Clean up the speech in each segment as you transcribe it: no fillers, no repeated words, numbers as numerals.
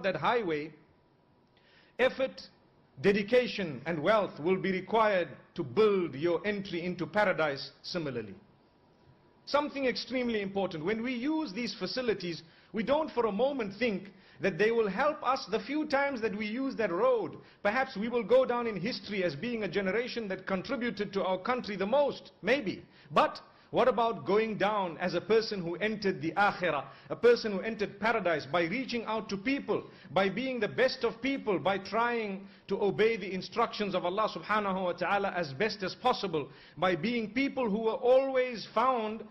that highway, effort, dedication and wealth will be required to build your entry into paradise similarly. Something extremely important. When we use these facilities, we don't for a moment think that they will help us the few times that we use that road. Perhaps we will go down in history as being a generation that contributed to our country the most, maybe. But what about going down as a person who entered the Akherah, a person who entered paradise by reaching out to people, by being the best of people, by trying to obey the instructions of Allah subhanahu wa ta'ala as best as possible, by being people who were always found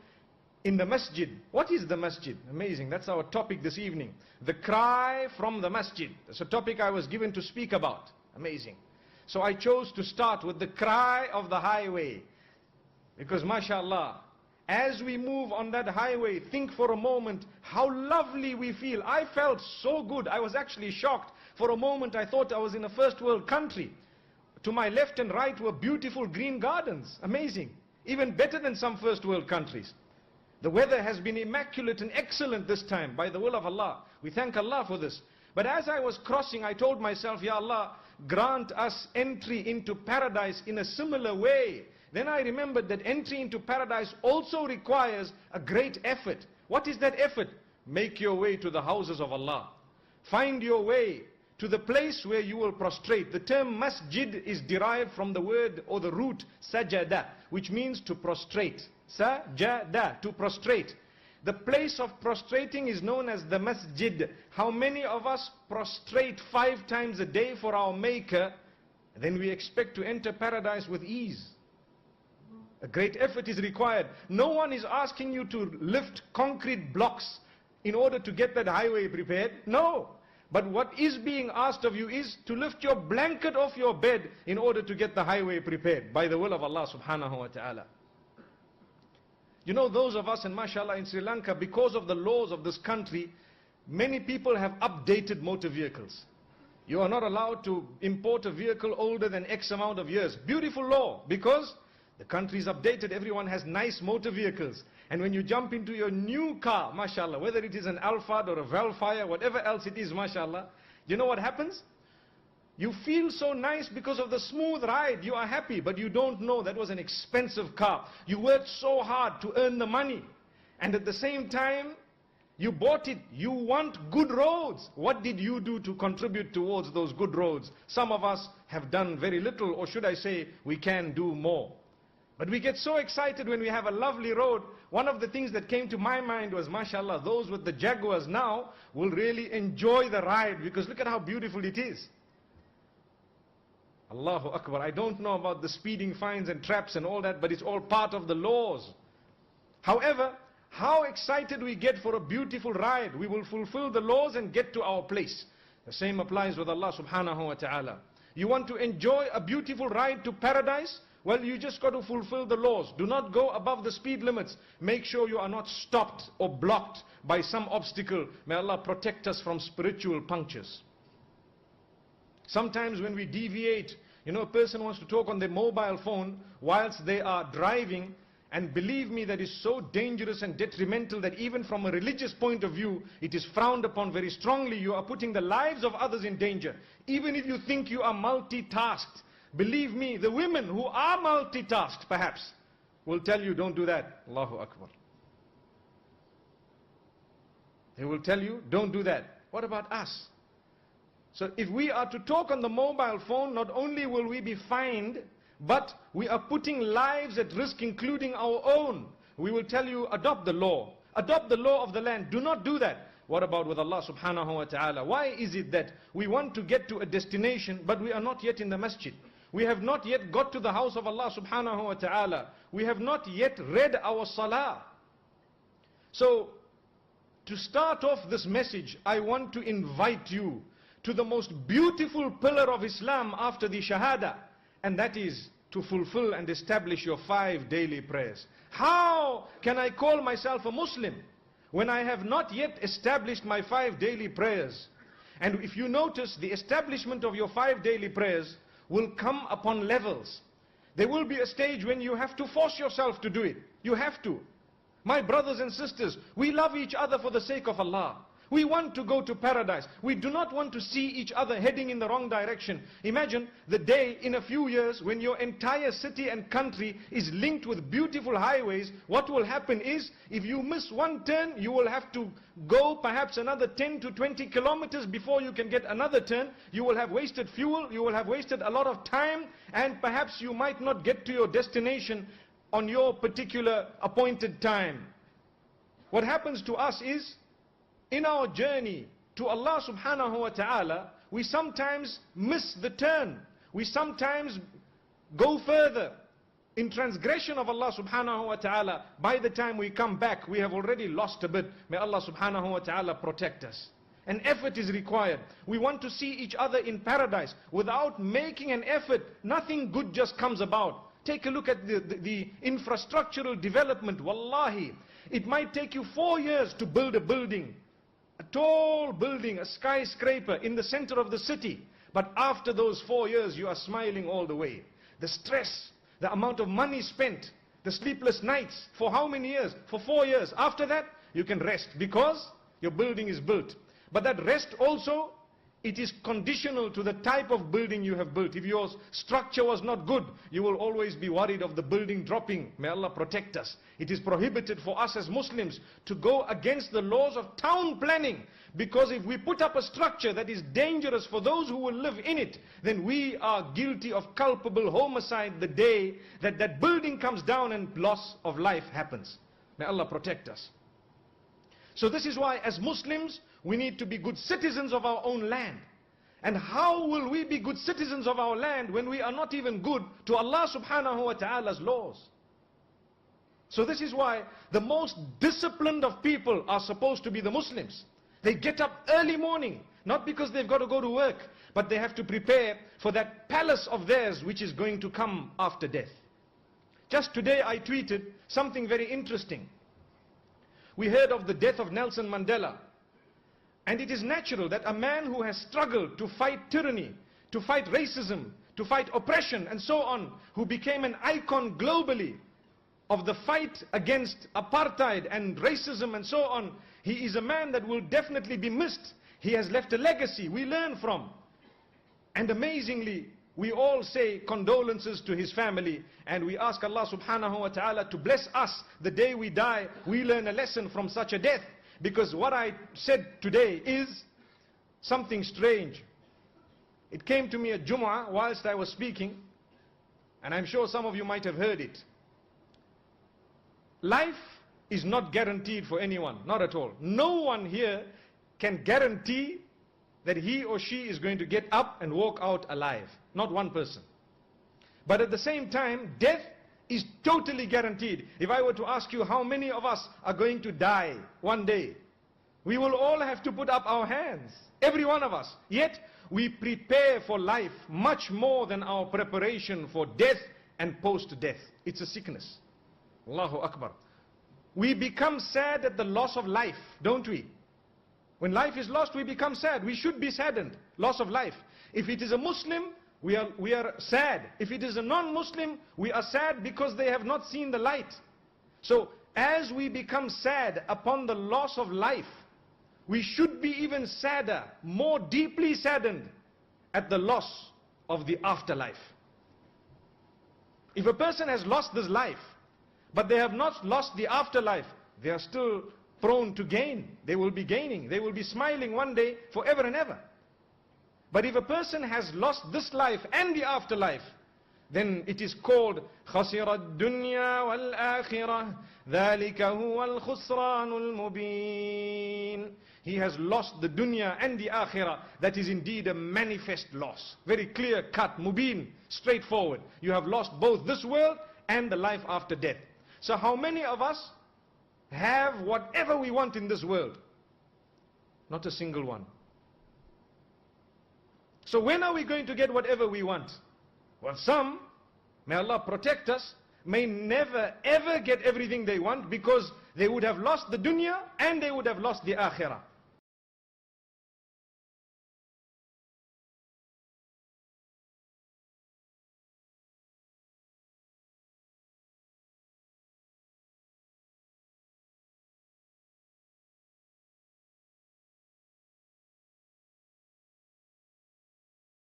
in the masjid. What is the masjid? Amazing. That's our topic this evening. The cry from the masjid. That's a topic I was given to speak about. Amazing. So I chose to start with the cry of the highway. Because mashallah, as we move on that highway, think for a moment how lovely we feel. I felt so good. I was actually shocked. For a moment I thought I was in a first world country. To my left and right were beautiful green gardens. Amazing. Even better than some first world countries. The weather has been immaculate and excellent this time by the will of Allah. We thank Allah for this. But as I was crossing, I told myself, Ya Allah, grant us entry into paradise in a similar way. Then I remembered that entry into paradise also requires a great effort. What is that effort? Make your way to the houses of Allah. Find your way to the place where you will prostrate. The term masjid is derived from the word or the root sajada, which means to prostrate. Sajada, to prostrate. The place of prostrating is known as the masjid. How many of us prostrate 5 times a day for our Maker? Then we expect to enter paradise with ease. A great effort is required. No one is asking you to lift concrete blocks in order to get that highway prepared. No. But what is being asked of you is to lift your blanket off your bed in order to get the highway prepared by the will of Allah subhanahu wa ta'ala. You know, those of us, and mashallah in Sri Lanka, because of the laws of this country, many people have updated motor vehicles. You are not allowed to import a vehicle older than X amount of years. Beautiful law, because the country is updated. Everyone has nice motor vehicles. And when you jump into your new car, mashallah, whether it is an Alphard or a Velfire, whatever else it is, mashallah, you know what happens? You feel so nice because of the smooth ride. You are happy, but you don't know that was an expensive car. You worked so hard to earn the money. And at the same time, you bought it. You want good roads. What did you do to contribute towards those good roads? Some of us have done very little, or should I say, we can do more. But we get so excited when we have a lovely road. One of the things that came to my mind was, mashallah, those with the Jaguars now will really enjoy the ride, because look at how beautiful it is. Allahu Akbar. I don't know about the speeding fines and traps and all that, but it's all part of the laws. However, how excited we get for a beautiful ride. We will fulfill the laws and get to our place. The same applies with Allah subhanahu wa ta'ala. You want to enjoy a beautiful ride to paradise? Well, you just got to fulfill the laws. Do not go above the speed limits. Make sure you are not stopped or blocked by some obstacle. May Allah protect us from spiritual punctures. Sometimes when we deviate, you know, a person wants to talk on their mobile phone whilst they are driving, and believe me, that is so dangerous and detrimental that even from a religious point of view, it is frowned upon very strongly. You are putting the lives of others in danger. Even if you think you are multitasked, believe me, the women who are multitasked perhaps will tell you, don't do that. Allahu Akbar. They will tell you, don't do that. What about us? So if we are to talk on the mobile phone, not only will we be fined, but we are putting lives at risk, including our own. We will tell you, adopt the law. Adopt the law of the land. Do not do that. What about with Allah subhanahu wa ta'ala? Why is it that we want to get to a destination, but we are not yet in the masjid? We have not yet got to the house of Allah subhanahu wa ta'ala. We have not yet read our salah. So, to start off this message, I want to invite you to the most beautiful pillar of Islam after the Shahada, and that is to fulfill and establish your 5 daily prayers. How can I call myself a Muslim when I have not yet established my 5 daily prayers? And if you notice, the establishment of your 5 daily prayers will come upon levels. There will be a stage when you have to force yourself to do it. You have to. My brothers and sisters, we love each other for the sake of Allah. We want to go to paradise. We do not want to see each other heading in the wrong direction. Imagine the day in a few years when your entire city and country is linked with beautiful highways. What will happen is, if you miss one turn, you will have to go perhaps another 10 to 20 kilometers before you can get another turn. You will have wasted fuel, you will have wasted a lot of time, and perhaps you might not get to your destination on your particular appointed time. What happens to us is, in our journey to Allah subhanahu wa ta'ala, we sometimes miss the turn. We sometimes go further in transgression of Allah subhanahu wa ta'ala. By the time we come back, we have already lost a bit. May Allah subhanahu wa ta'ala protect us. An effort is required. We want to see each other in paradise. Without making an effort, nothing good just comes about. Take a look at the infrastructural development. Wallahi, it might take you 4 years to build a building. A tall building, a skyscraper in the center of the city. But after those 4 years, you are smiling all the way. The stress, the amount of money spent, the sleepless nights, for how many years? For 4 years. After that, you can rest because your building is built. But that rest also, it is conditional to the type of building you have built. If your structure was not good, you will always be worried of the building dropping. May Allah protect us. It is prohibited for us as Muslims to go against the laws of town planning. Because if we put up a structure that is dangerous for those who will live in it, then we are guilty of culpable homicide the day that that building comes down and loss of life happens. May Allah protect us. So this is why as Muslims, we need to be good citizens of our own land. And how will we be good citizens of our land when we are not even good to Allah subhanahu wa ta'ala's laws? So this is why the most disciplined of people are supposed to be the Muslims. They get up early morning, not because they've got to go to work, but they have to prepare for that palace of theirs which is going to come after death. Just today I tweeted something very interesting. We heard of the death of Nelson Mandela. And it is natural that a man who has struggled to fight tyranny, to fight racism, to fight oppression and so on, who became an icon globally of the fight against apartheid and racism and so on, he is a man that will definitely be missed. He has left a legacy we learn from. And amazingly, we all say condolences to his family, and we ask Allah subhanahu wa ta'ala to bless us the day we die. We learn a lesson from such a death. Because what I said today is something strange. It came to me at Jumu'ah whilst I was speaking, and I'm sure some of you might have heard it. Life is not guaranteed for anyone, not at all. No one here can guarantee that he or she is going to get up and walk out alive. Not one person. But at the same time, death is totally guaranteed. If I were to ask you how many of us are going to die one day, we will all have to put up our hands. Every one of us. Yet, we prepare for life much more than our preparation for death and post-death. It's a sickness. Allahu Akbar. We become sad at the loss of life, don't we? When life is lost, we become sad. We should be saddened. Loss of life. If it is a Muslim, we are sad. If it is a non-Muslim, we are sad because they have not seen the light. So, as we become sad upon the loss of life, we should be even sadder, more deeply saddened at the loss of the afterlife. If a person has lost this life, but they have not lost the afterlife, they are still prone to gain. They will be gaining. They will be smiling one day forever and ever. But if a person has lost this life and the afterlife, then it is called خَسِرَ الدُّنْيَا وَالْآخِرَةِ ذَلِكَ هُوَ الْخُسْرَانُ الْمُبِينُ. He has lost the dunya and the akhirah. That is indeed a manifest loss. Very clear cut, mubin, straightforward. You have lost both this world and the life after death. So how many of us have whatever we want in this world? Not a single one. So when are we going to get whatever we want? Well, some, may Allah protect us, may never ever get everything they want because they would have lost the dunya and they would have lost the akhirah.